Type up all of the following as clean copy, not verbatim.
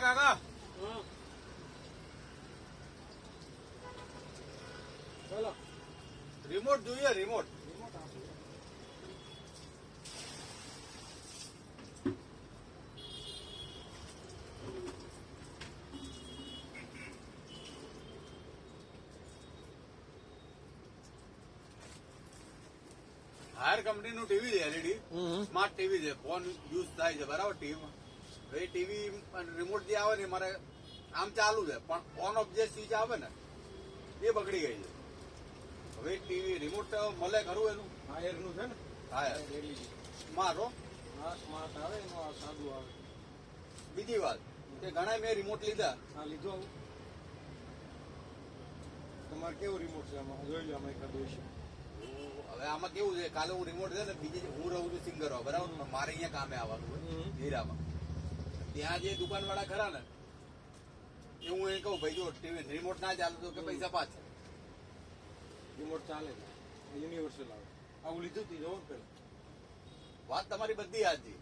કાકા બોલો. રિમોટ જોઈએ, રિમોટ. હાયર કંપની નું ટીવી છે, એલઈડી સ્માર્ટ ટીવી છે, ફોન યુઝ થાય છે બરાબર. ટીવીમાં હવે ટીવી રિમોટ જે આવે ને મારે આમ ચાલુ છે, પણ ઓન ઓફ જે સ્વિચ આવે ને એ બગડી ગઈ છે. હવે ટીવી રિમોટ મળે ખરું એનું? હાયર નું છે ને? હા, એલઈડી મારો હા સ્માર્ટ આવે, એનું આ સાદું આવે. બીજી વાત કે ઘણા મેં રિમોટ લીધા. હા લીધો. તમારે કેવું રિમોટ છે આમાં? જોઈ લો આમાં એકાદ છે. હવે આમાં કેવું છે, કાલે હું રિમોટ છે ને બીજી હું રહું છું સિંગર બરાબર, મારે અહીંયા કામે આવવાનું હોય હીરામાં. ત્યાં જે દુકાન વાળા ખરા ને એ હું એ કહું ભાઈ જો ટીવી રિમોટ ના ચાલે તો કે પૈસા પાછા. રિમોટ ચાલે યુનિવર્સલ આવે. આવું લીધું તું જોવો પેલા. વાત તમારી બધી હાજી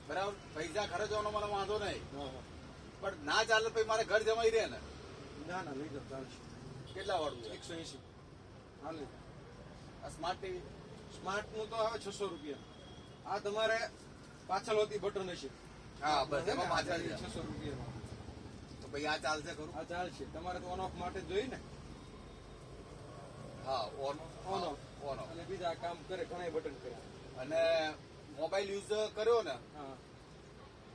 બરાબર, પૈસા ખર્ચવાનો મને વાંધો નહીં, પણ ના ચાલે પછી મારે ઘર જમાઈ રહે ને. ના ના લઈ જાઓ ચાલશે. કેટલા વાળું છે? 180. હાલે. આ સ્માર્ટ ટીવી સ્માર્ટ નું તો આવે 600 રૂપિયા. આ તમારે પાછળ હોતી બટન હશે. હા બસ એમાં પાછળ છે. 600 રૂપિયા. તો ભાઈ આ ચાલશે ખરું? આ ચાલશે. તમારે તો ઓન ઓફ માટે જ જોઈએ ને. હા on on of on of. અને બીજા કામ કરે, ઘણા બટન કરે. અને મોબાઈલ યુઝ કર્યો ને હા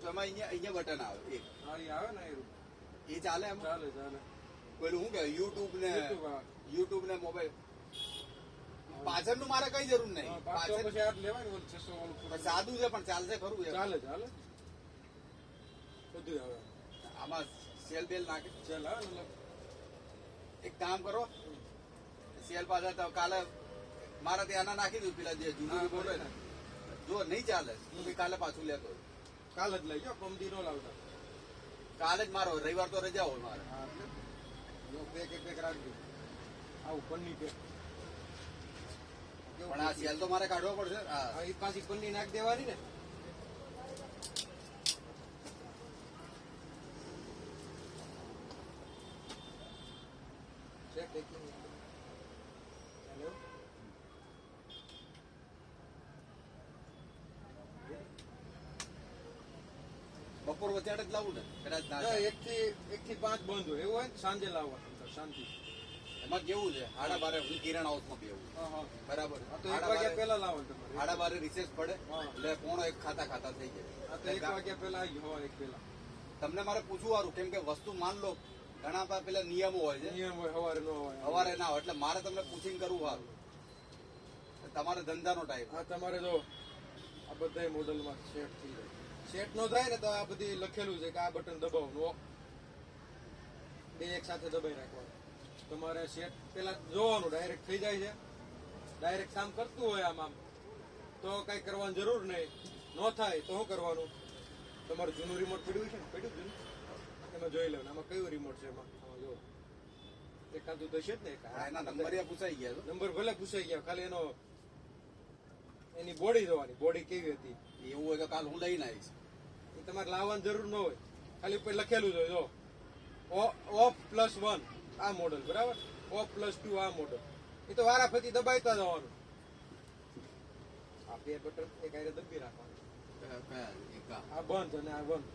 તો એમાં અહીંયા બટન આવે એક, હા એ આવે ને એ ચાલે એમાં? ચાલે ચાલે. પેલું શું કે યુટ્યુબ ને YouTube, હા. યુટ્યુબ ને મોબાઈલ પાછળનું મારે કઈ જરૂર નહીં. 500 પાછળ પછી આ લેવાય ને 600 વાળું. સાદું છે પણ ચાલશે ખરું એમ? ચાલે ચાલે બધું આવે. આમાં સેલ બેલ નાખી ચાલ આવે ને. એક કામ કરો, સેલ પાછા તો કાલે મારા ત્યાં નાખી દઉં પેલા જે જૂનું બોલે ને, જો નહીં ચાલે તો બી કાલે પાછું લેતો. કાલ જ લઈ જાઓ, પમદી નો લાવતા. કાલે જ મારો રવિવાર તો રજા હોય મારે. હા એટલે જો પેક એક પેક રાખજો. આવું પન્ની પેક. પણ આ સેલ તો મારે કાઢવો પડશે. હા એ પાછી પન્ની નાખી દેવાની ને. Check taking. હેલો. બપોર વચ્ચે જ લાવું ને કદાચ ના જો થાય. 1 થી 5 બંધ હોય એવું હોય ને સાંજે લાવવાનું શાંતિ. એમાં કેવું છે 12:30 હું કિરણ હાઉસમાં બેવું હા હા બરાબર. આ તો 1 વાગ્યા પહેલા લાવવાનું તમારે. 12:30 રિસેસ પડે હા. એટલે પોણો એક ખાતા થઈ જાય. આ તો 1 વાગ્યા પહેલા આવી ગયો, 1 પહેલા. તમને મારે પૂછવું સારું કેમ કે વસ્તુ માન લો ઘણા પેલા નિયમો હોય છે, નિયમ હોય સવારે નો હોય. સવારે ના હોય એટલે મારે તમને પૂછીને કરવું સારું. તમારે ધંધાનો ટાઈમ. આ તમારે જો આ બધા મોડલમાં સેટ થઈ જાય. સેટ નો થાય ને તો આ બધી લખેલું છે કે આ બટન દબાવવાનું, બે એક સાથે દબાઈ રાખવાનું. તમારે સેટ પેલા જોવાનું ડાયરેક્ટ થઈ જાય છે, ડાયરેક્ટ કામ કરતું હોય આમ તો કઈ કરવાની જરૂર નહીં. નો થાય તો શું કરવાનું, તમારું જૂનું રિમોટ પડ્યું છે ને, પડ્યું જૂનું એમાં જોઈ લેવાનું આમાં કયું રિમોટ છે. એમાં જો એકાદું તો છે જ ને. એના નંબર પૂછાઈ ગયા છે. નંબર ભલે પૂછાઈ ગયા, ખાલી એની બોડી જોવાની, બોડી કેવી હતી. એવું હોય તો કાલ હું લઈને આવીશ. એ તમારે લાવવાની જરૂર ન હોય, ખાલી ઉપર લખેલું છે જો OF+1 આ મોડલ બરાબર, OF+2 આ મોડલ. એ તો વારાફરતી દબાઈતા જવાનું. આ બે બટન એક હારે દબી રાખવાનું. કયા એક આ. આ બંધ અને આ બંધ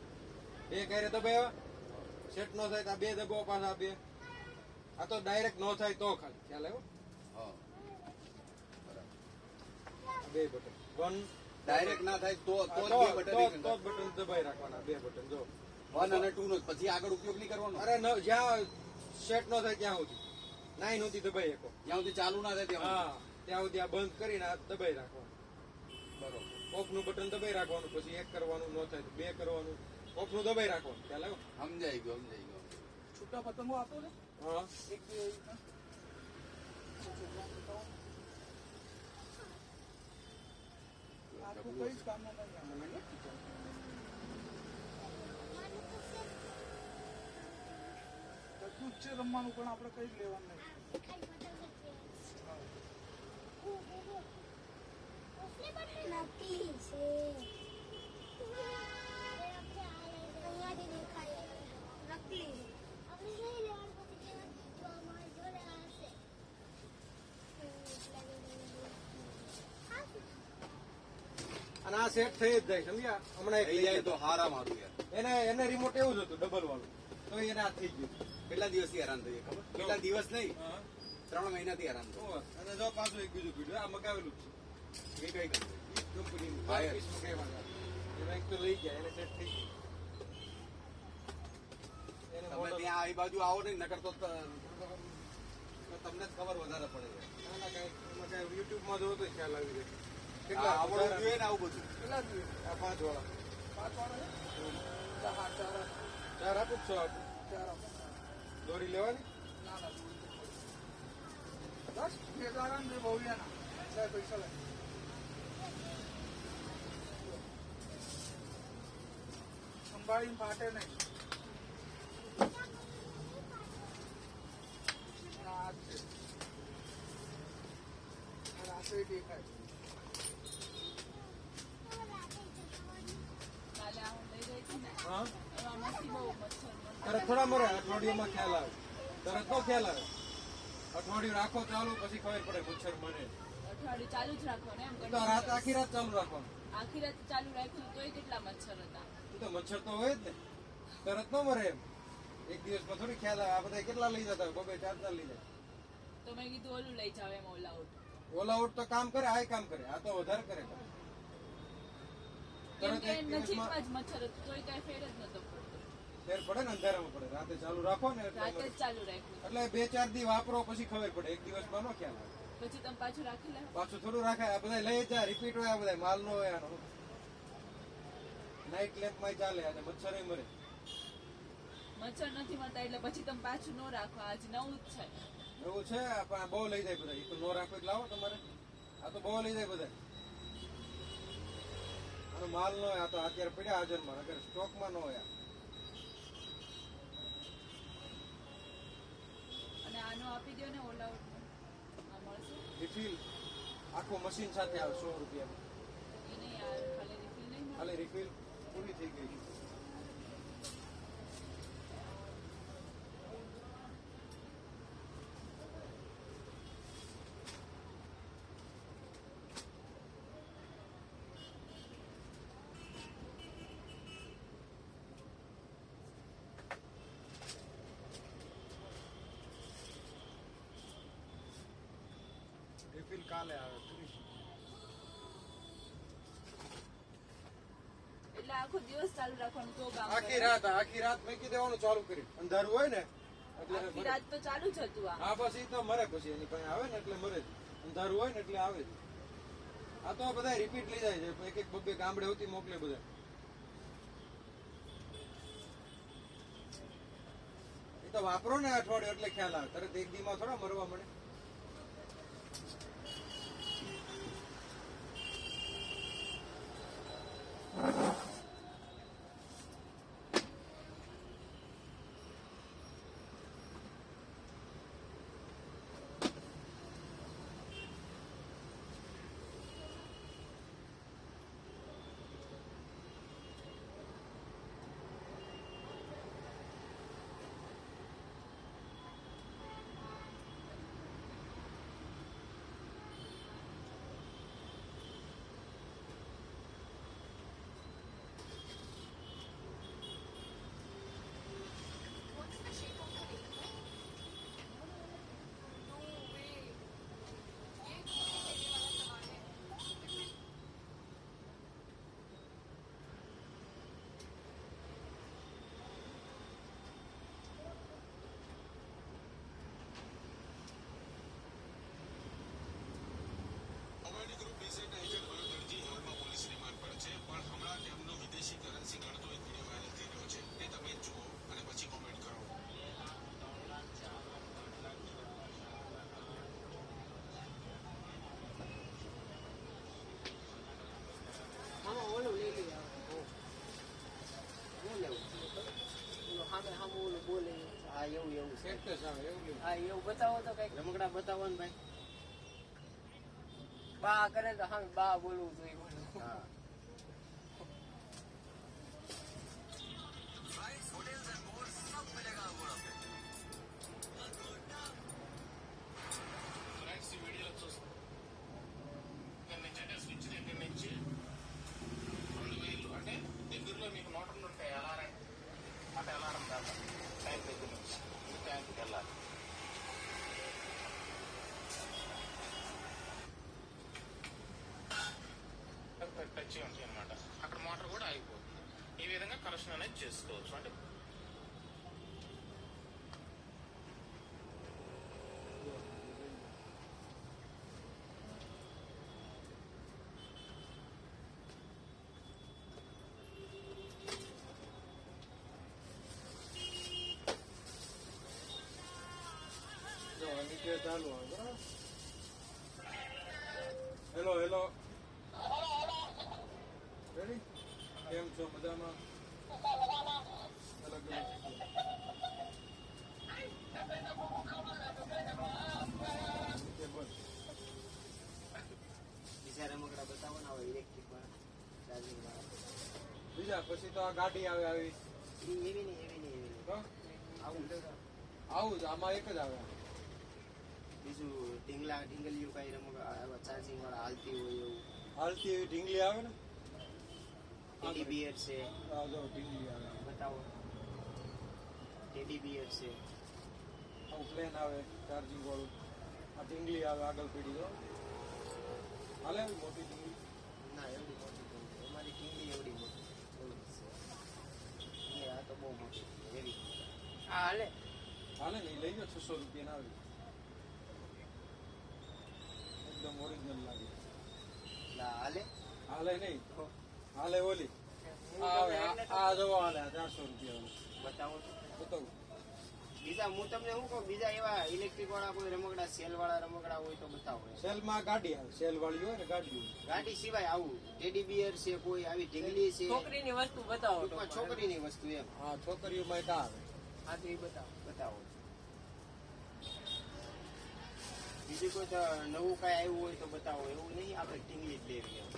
બે ક્યારે દબાવ્યા સેટ નો થાય તો આ બે દબાવો પાછા આ બે આ તો ડાયરેક્ટ નો થાય તો ખાલી ખ્યાલ આવ્યો હા બરાબર. આ બે બટન વન ડાયરેક્ટ ના થાય તો તો જ બે બટન બટન દબાઈ રાખવાના બે બટન જો 1 અને 2 નો જ. પછી આગળ ઉપયોગ નહીં કરવાનો. અરે જ્યાં સેટ નો થાય ત્યાં સુધી 9 સુધી દબાઈ શકો જ્યાં સુધી ચાલુ ના થાય ત્યાં હા ત્યાં સુધી આ બંધ કરીને આ દબાઈ રાખવાનું બરોબર. ઓફ નું બટન દબાઈ રાખવાનું પછી એક કરવાનું ન થાય તો બે કરવાનું ઓફ નું દબાઈ રાખવાનું ખ્યાલ આવ્યો સમજાઈ ગયો સમજાઈ ગયો. છૂટા પતંગો આપો ને હા એક બે રીતના. છોકરાઓને બતાવો. આ તો કઈ જ કામમાં નહીં આવે. બધું જ છે રમવાનું પણ આપણે કઈ જ લેવાનું નહીં. નકલી છે અહીંયાથી દેખાય નકલી આપણે લઈ લેવાનું પછી કહેવાનું જો અમારી જોડે આ હશે અને આ સેટ થઈ જ જાય સમજ્યા હમણાં એક થઈ લઈ જાય લીધો. તો હારા મારું યાર. એને રિમોટ એવું જ હતું ડબલ વાળું તો એને આ થઈ ગયું કેટલા દિવસથી હેરાન થઈએ ખબર? કેટલા દિવસ નહીં હા 3 મહિનાથી હેરાન થયો. ઓહ, અને જો પાછું એક બીજું પીડ્યું આ મગાવેલું જ એ કઈ કંપની? છે કંપનીનું હા, યાર. 12 પીસ મગાવ્યા એમાં એક તો લઈ ગયા એને સેટ થઈ ગયું એને તમે model- ત્યાં આ બાજુ આવો નહીં નકર તો તમને જ ખબર વધારે પડે છે. ના, ના, કાંઈ એમાં કાંઈ યુટ્યુબમાં જોવો તો ખ્યાલ આવી જાય આ કેટલા આવડવું જોઈએ ને આવું બધું. કેટલા જોઈએ? આ 5 વાળા 5 વાળા છે? ચાર ચાર 4 આપું જ 6 આપું ચાર આપો. દોરી લેવાની ના ના બસ બે દાડા ને બે ભવ્યાના લે પૈસા લે સંભાળીને ફાટે નહીં આ જ છે આ રાતે દેખાય કાલે આ હું લઈ ગઈ હતી ને હા એમાંથી બહુ મચ્છર અરે થોડા મરે અઠવાડિયામાં ખ્યાલ આવે તરત નો ખ્યાલ આવે અઠવાડિયું રાખો ચાલુ પછી ખબર પડે મચ્છર મરે અઠવાડિયું ચાલુ જ રાખવાનું એમ તો રાત આખી રાત ચાલુ રાખવાનું આખી રાત ચાલુ રાખ્યું તોય કેટલા મચ્છર હતા એ તો મચ્છર તો હોય જ ને તરત નો મરે એમ એક દિવસમાં થોડી ખ્યાલ આવે આ બધા કેટલા લઈ જતા હોય 2-4 લઈ જાય તો મેં કીધું ઓલું લઈ જાવ એમ ઓલ આઉટ ઓલ આઉટ તો કામ કરે આ કામ કરે આ તો વધારે કરે કેમ તરત કે એક દિવસમાં નજીકમાં જ મચ્છર હતું તોય કઈ ફેર જ નતો પડતો ફેર પડે ને અંધારામાં પડે રાતે ચાલુ રાખો ને એટલે રાતે મરે. જ ચાલુ રાખ્યું એટલે 2-4 દી વાપરો પછી ખબર પડે એક દિવસમાં નો ખ્યાલ આવે પછી તમે પાછું રાખી લે પાછું થોડું રાખાય આ બધા લઈ જ જાય રિપીટ હોય આ બધા માલ નો હોય આનો નાઇટ લેમ્પ માં ચાલે અને મચ્છર મરે મચ્છર નથી મળતા એટલે પછી તમે પાછું ન રાખો આજ નવું જ છે એવું છે પણ આ બહુ લઈ જાય બધા એ તો નો રાખો એટલે લાવો તમારે આ તો બહુ લઈ જાય બધા આનો માલ નો હોય આ તો અત્યારે પડ્યા હાજરમાં અગર સ્ટોકમાં ન હોય આ. અને આનો આપી દો ને ઓલ આઉટ આ મળશે રિફિલ આખું મશીન સાથે આવે 100 રૂપિયામાં એ નહીં આ ખાલી રિફિલ નહીં મળે ખાલી રિફિલ પૂરી થઈ ગઈ રિફિલ કાલે આવે પૂરી એટલે આખો દિવસ ચાલુ રાખવાનું તો કામ આખી કરે. રાત મેકી દેવાનું ચાલુ કરી અંધારું હોય ને એટલે આખી મરે. રાત તો ચાલુ જ હતું આ હા બસ ઈ તો મરે પછી એની પાસે આવે ને એટલે મરે જ. અંધારું હોય ને એટલે આવે જ. આ તો બધા રિપીટ લઈ જાય છે એક એક બબ્બે ગામડે હોતી મોકલે બધા એ તો વાપરો ને અઠવાડિયું એટલે ખ્યાલ આવે તરત એક દી માં થોડા મરવા મળે એવું છે. કેક્ટસ આવે એવું લ્યો. હા એવું બતાવો તો કઈક રમકડા બતાવો ને ભાઈ. બા કરે તો હા બા બોલવું જોઈએ બોલવું. હા ఫ్రెండ్స్ ఈ వీడియోలో చూస్తాం ఇక్కడ నుంచి అంటే స్విచ్ దగ్గర నుంచి 2000 అంటే దగ్గరలో మీకు నోటర్లు ఉంటాయి అలారం అంటే అలారం దాకా ట్యాంక్ దగ్గర నుంచి ఈ ట్యాంక్కి వెళ్ళాలి. టచ్ ఉంటాయి అనమాట. అక్కడ మోటార్ కూడా ఆగిపోతుంది. ఈ విధంగా కనెక్షన్ అనేది చేసుకోవచ్చు. అంటే જો નીચે ચાલુ આવે બરાબર. હેલો હેલો રેડી કેમ છો મજામાં અલગ નીચે બોલ. બીજા રમકડા બતાવો ને હવે ઇલેક્ટ્રિક વાળા ચાર્જિંગ વાળા. બીજા પછી તો આ ગાડી આવે આવી એવી નહીં. તો આવું આવું જ આમાં એક જ આવે બીજું ઢીંગલિયું કઈ રમકડા ચાર્જિંગ વાળા હાલતી હોય એવું. હાલતી એવી ઢીંગલી આવે ને ટેડી બિયર છે આ જો ઢીંગલી આવે બતાવો. ટેડી બિયર છે. આવું પ્લેન આવે ચાર્જિંગ વાળું આ ઢીંગલી આવે આગળ પીડી તો હાલે આવી મોટી ઢીંગલી ના એવડી મોટી ટીંગલી. અમારી ટીંગલી એવડી મોટી એવડી છે. આ તો બહુ મોટી એવી. હા હાલે. હાલે ને ઈ લઈ ગયો 600 રૂપિયા આવી એકદમ ઓરિજિનલ લાગે ના હાલે. હાલે નહીં હાલે ઓલી આ આવે આ જોવા હાલે 400 રૂપિયા બતાવો તો. બતાવું બીજા હું તમને શું કહું બીજા એવા ઇલેક્ટ્રિક વાળા કોઈ રમકડા સેલ વાળા રમકડા હોય તો બતાવો. સેલમાં ગાડી આવે સેલ વાળી હોય ને ગાડી હોય ગાડી સિવાય આવું ટેડી બિયર છે કોઈ આવી ઢીંગલી છે છોકરીની વસ્તુ બતાવો ટૂંકમાં છોકરીની વસ્તુ એમ. હા છોકરીઓમાં એક આ આવે હા તો એ બતાવો. બીજું કોઈ તો નવું કઈ આવ્યું હોય તો બતાવો. એવું નહીં આપણે ટીંગલી જ લેવી એમ.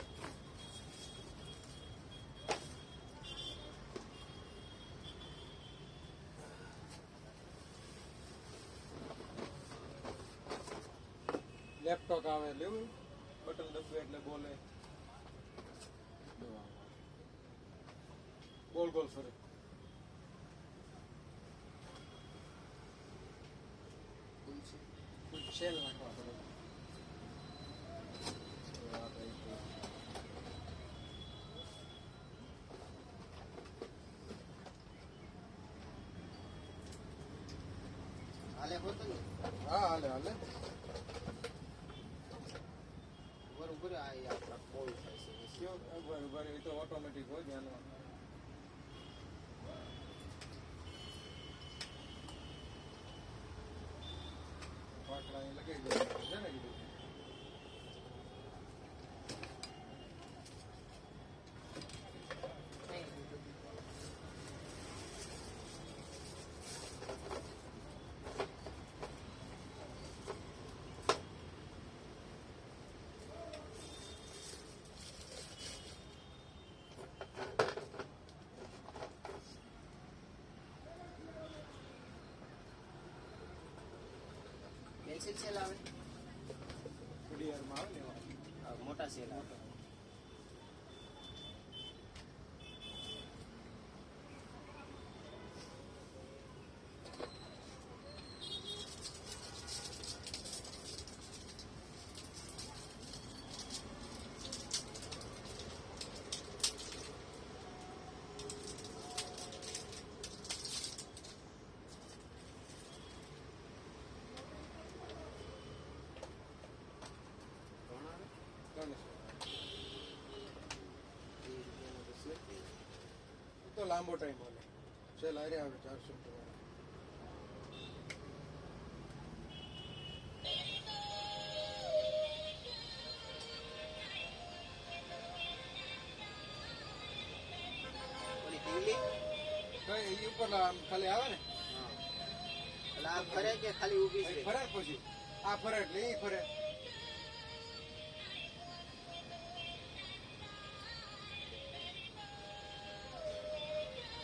લેપટોપ આવે લેવું બટન દબાવે એટલે બોલે ગોલ ગોલ ફરે કુછ સેલ નાખવા પડે આ ટાઈપ. હાલે હોતું ને હા હાલે હાલે બરોબર. આ એ આપણા કોલ થાય છે. કયો ઉભા ઉભા એ તો ઓટોમેટિક હોય ધ્યાનમાં પાકડા અહીં લગાવી દેવાનું છે ને કીધું પેન્સિલ સેલ આવે. ઘડિયાળમાં આવે ને એમાં. મોટા સેલ આવે. તો લાંબો ટાઈમ હાલે સેલ હારે આવે 400 રૂપિયા ઓલી ઢીંગલી કઈ ઈ ઉપર આમ ખાલી આવે ને એટલે આ ફરે કે ખાલી ઊભી છે ફરે પછી આ ફરે એટલે ઈ ફરે.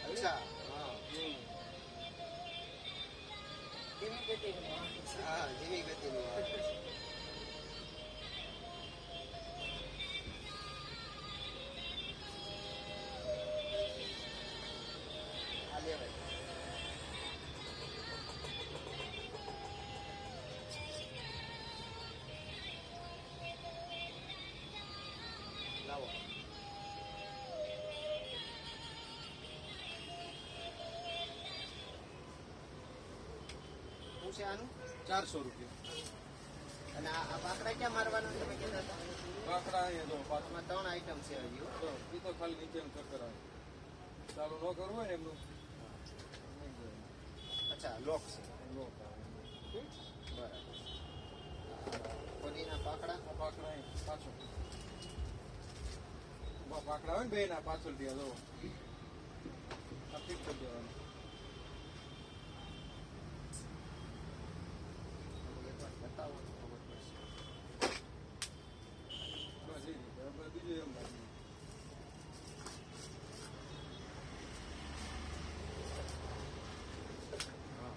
અચ્છા હા હા ધીમી ગતિનું આવે. આ લેવાય. લાવો. શું છે આનું? 400 રૂપિયા. અને આ પાકડા ક્યાં મારવાના તમે કહેતા હતા? કાકડા અહીંયા જો પાછળ. આમાં 3 આઈટમ છે હજી હો. તો ઈ તો ખાલી નીચેનું ચક્કર આવે. ચાલુ ન કરવું હોય ને એમનું અચ્છા લોક છે લોક આવે. બરાબર. કોદીના પાકડા આ પાકડા અહીં પાછળ. આ પાકડા હોય ને બે ના પાછળ ત્યાં જો આ ફિટ કરી દેવાનું. એકવાર બતાવો તો ખબર પડશે. બસ એ રીતે. હવે બીજું એમ લાગે. હા.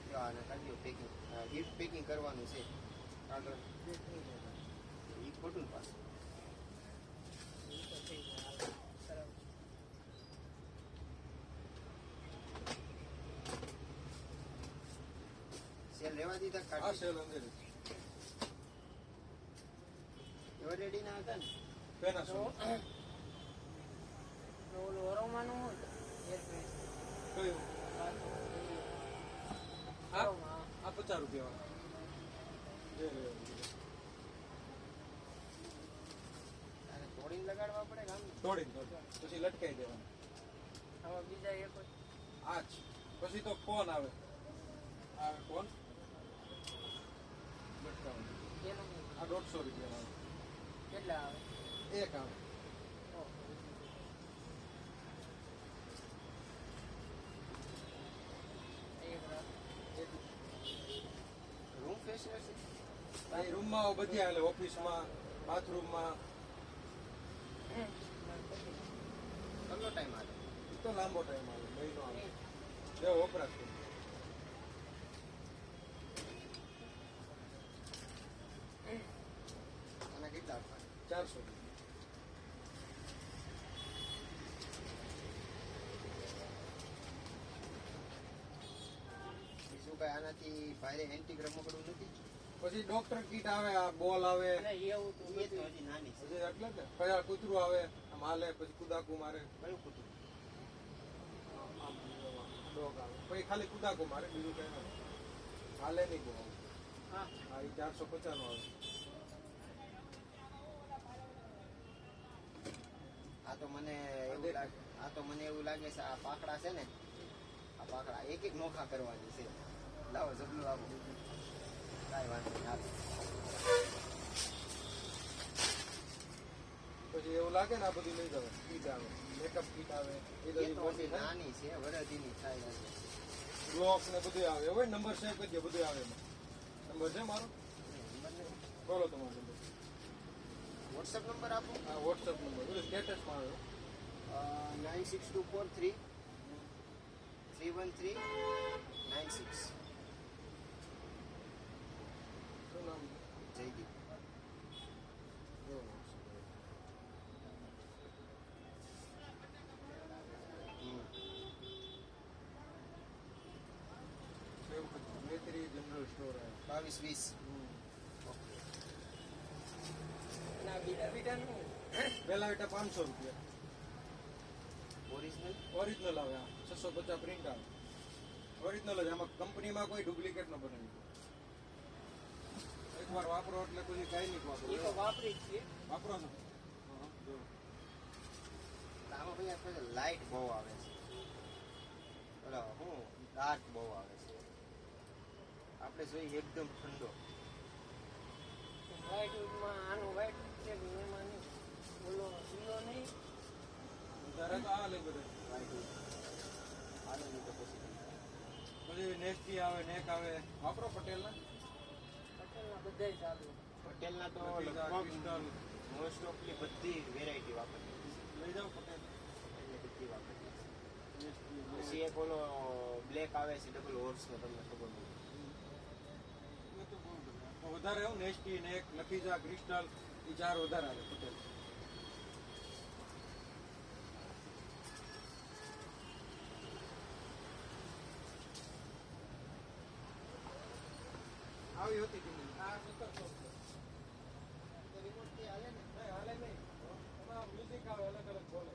જો આને કાઢ્યો પેકિંગ ગિફ્ટ પેકિંગ કરવાનું છે આગળ એ ખોટું ને પાછું સેલ રેવા દીધા આ કાઢી સેલ અંદર એવા રેડી ના હતા ને પેના શું કયું આ 50 રૂપિયા આને તોડીને લગાડવા પડે કામ તોડીને પછી લટકાઈ દેવાનું. આ જ પછી તો કોન આવે કોન લટકાવવાનું. આ 150 રૂપિયા આવે. એક આવે. રૂમ ફ્રેશનર છે આ રૂમમાં બધી હાલે ઓફિસમાં બાથરૂમમાં કેટલો ટાઈમ આવે એ તો લાંબો ટાઈમ આવે મહિનો આવે જે વપરાશ કરે. આના કેટલા આપવાના 400 રૂપિયા. બીજું કઈ આનાથી ભારે એન્ટિક રમકડું નથી પછી ડોક્ટર કીટ આવે આ બોલ આવે એ તો હજી નાની છે પછી એટલે જ ને કયા કૂતરું આવે આમ હાલે પછી કુદાકુ મારે કયું કુતું ડોગ આવે પછી ખાલી કુદાકુ મારે બીજું કઈ ના હાલે નહીં બહુ હા એ 450 નો આવે. આ તો મને એવું લાગે છે આ પાકડા છે ને આ પાકડા એક એક નોખા કરવાની છે લાવો જબલું આવો કાંઈ વાંધો નહીં હાલો. પછી એવું લાગે ને આ બધું લઈ જવાય કીટ આવે મેકઅપ કીટ આવે એ એ બધી તો હજી નાની છે વરદીની થાય હજી. બ્લોક ને બધું આવે હવે નંબર સેવ કરજો બધું આવે એમાં નંબર છે મારો બોલો તમારો નંબર વોટ્સએપ નંબર આપો હા વોટ્સઅપ નંબર બધું સ્ટેટસમાં આવ્યો 96243 313 96 શું નામ જયદીપ જો સેવ કરજો મેત્રી જનરલ સ્ટોર આવે 2220 પેલા બેટા 500 રૂપિયા ઓરિજિનલ ઓરિજિનલ આવે આ 650 પ્રિન્ટ આવે ઓરિજિનલ જ આમાં કંપનીમાં કોઈ ડુપ્લિકેટ ન બનાવી એકવાર વાપરો એટલે પછી કઈ નહીં વાપરો ને હા, જો. આમાં ભાઈ આપણે લાઇટ બહુ આવે છે ઓલા હું ડાર્ક બહુ આવે છે આપણે જોઈએ એકદમ ઠંડો વધારે તો આ લે બધા હાલે નહીં તો પછી પછી નેસ્ટી આવે નેક આવે વાપરો પટેલના પટેલના તો લખીજા, લગભગ ક્રિસ્ટલ મોસ્ટ ઓફલી બધી વેરાયટી વાપરીએ લઈ જાઓ પટેલ એટલે બધી વાપરીએ નેસ્ટી પછી એક ઓલો બ્લેક આવે છે ડબલ હોર્સનો તમને ખબર હોય એ તો બહુ બધા. તો વધારે આવું નેસ્ટી નેક લખીજા ક્રિસ્ટલ એ 4 વધારે આવે પટેલ આવી હતી કે નહીં? આ 1700 રિમોટથી હાલે ને નહીં હાલે નહીં એમાં મ્યુઝિક આવે અલગ અલગ બોલે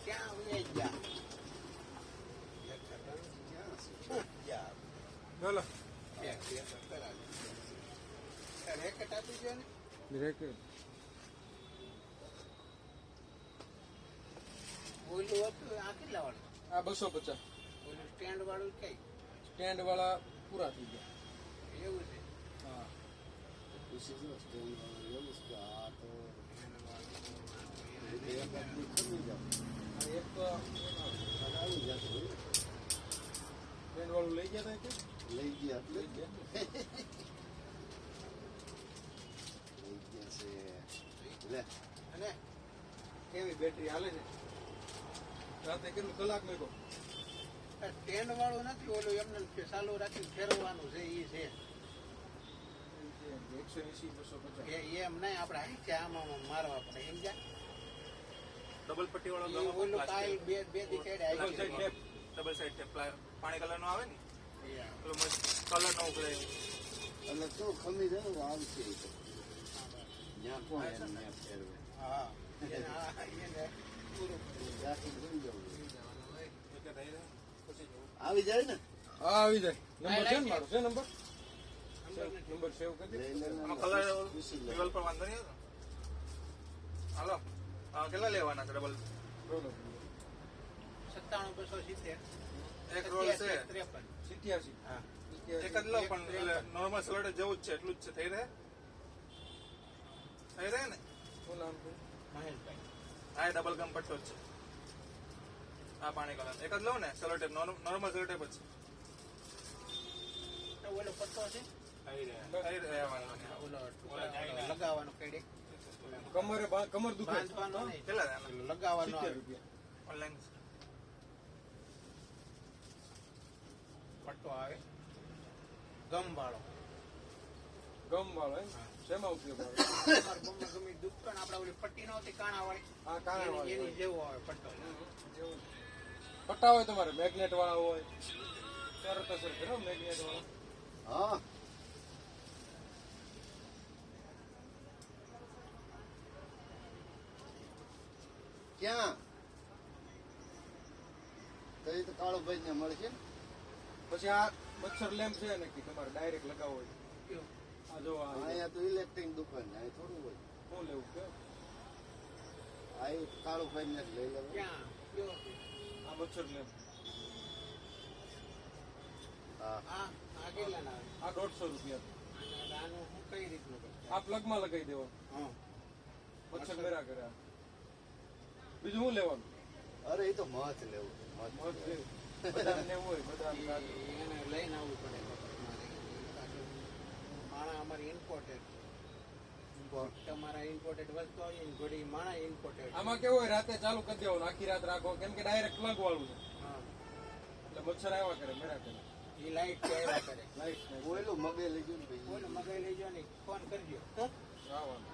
ક્યાં ઉઈ ગયા બોલો રેકેટ આપી દો ને રેકેટ ઓલું હતું આ કેટલા વાળું આ 250 ઓલું સ્ટેન્ડ વાળું કઈ સ્ટેન્ડ વાળા પૂરા થઈ ગયા એવું છે હા આ એક તો સ્ટેન્ડ વાળું લઈ ગયા તા કે લઈ ગયા એટલે લઈ ગયા લઈ ગયા છે લે અને કેવી બેટરી હાલે છે રાતે કેટલું કલાક મેકો સ્ટેન્ડ વાળું નથી ઓલું એમને ચાલુ રાખીને ફેરવવાનું છે એ છે 180 250 એમ નહીં આપણે હાઈ છે આમાં મારવા પડે એમ જા ડબલ પટ્ટી વાળો ઈ ઓલું કાંઈ બે દીકેડે double side tape double side tape પાણી કલર નો આવે ને Yeah. પેલો કલર નો ઉકળે એટલે તો ખમી જાય ને આવશે એ તો ત્યાં કોણ એને ત્યાં ફેરવે હા એને પૂરું ત્યાંથી ભૂલી જવું એટલે થઈ જાય પછી જવું આવી જાય ને હા આવી જાય નંબર છે ને મારો છે નંબર નંબર સેવ કરી દે લઈ લે ને. આમાં કલર પૂછી લે. દિવાલ પર વાંધો નહીં આવતો હાલો કેટલા લેવાના છે ડબલ બોલો 97 એક રોલ છે 53 87 હા એક જ લો પણ નોર્મલ સલોડ જેવું જ છે એટલું જ છે થઈ રહે ને શું નામ છે મહેશભાઈ આ ડબલ ગમ પટ્ટો જ છે આ પાણી કલર એક જ લો ને સેલો ટેપ નોર્મલ સેલો ટેપ જ તો ઓલો પટ્ટો છે થઈ રહે વાંધો નહીં. ઓલો લગાવવાનો કેડે કમરે કમર દુખે બાંધવાનો નહીં કેટલા છે ઓલો લગાવવાનો 70 આવે. રૂપિયા ઓનલાઈન પટ્ટો આવે ગમ વાળો ગમ વાળો એમ શેમાં ઉપયોગ આવે તમારે ગમે ગમે દુકાન આપણે ઓલી પટ્ટી નહોતી કાણા વાળી હા કાણા વાળી એની હોય. જેવો આવે પટ્ટો એવું. પટ્ટા હોય તમારે મેગ્નેટ વાળા હોય તરત અસર કરો મેગ્નેટ વાળા હા ક્યાં તો એ તો કાળુભાઈ ને મળશે ને પછી આ મચ્છર લેમ્પ છે ને કે તમારે ડાયરેક્ટ લગાવવો હોય આ જો આ અહીંયા તો ઇલેક્ટ્રિક દુકાન છે, અહીં થોડું હોય. શું લેવું કે આ એક કાળું ભાઈને જ લઈ લેવું. આ મચ્છર લેમ્પ હા આ કેટલાના આ 150 રૂપિયા આનું હું કઈ રીતનું કરું? આ પ્લગમાં લગાવી દેવા હા મચ્છર મેરા કરે આ. બીજું શું લેવાનું અરે એ તો મધ લેવું છે, મધ મધ લેવું. લેવું બદામ લેવું હોય બદામ કાજુ. એને લઈને આવવું પડે માણા અમારે ઇમ્પોર્ટેડ તમારા ઇમ્પોર્ટેડ વસ્તુ આવી ને ઘડી માણા ઇમ્પોર્ટેડ આમાં કેવું હોય રાતે ચાલુ કરી દેવાનું આખી રાત રાખો કેમ કે ડાયરેક્ટ પ્લગ વાળું છે હા એટલે મચ્છર આવ્યા કરે મેરા કરે એ લાઈટ કેવા કરે લાઈટ ઓયલું મગે લઈ ગયું ને ભાઈ. કોઈને મગાઈ લેજો ને ફોન કરજો આવવાનું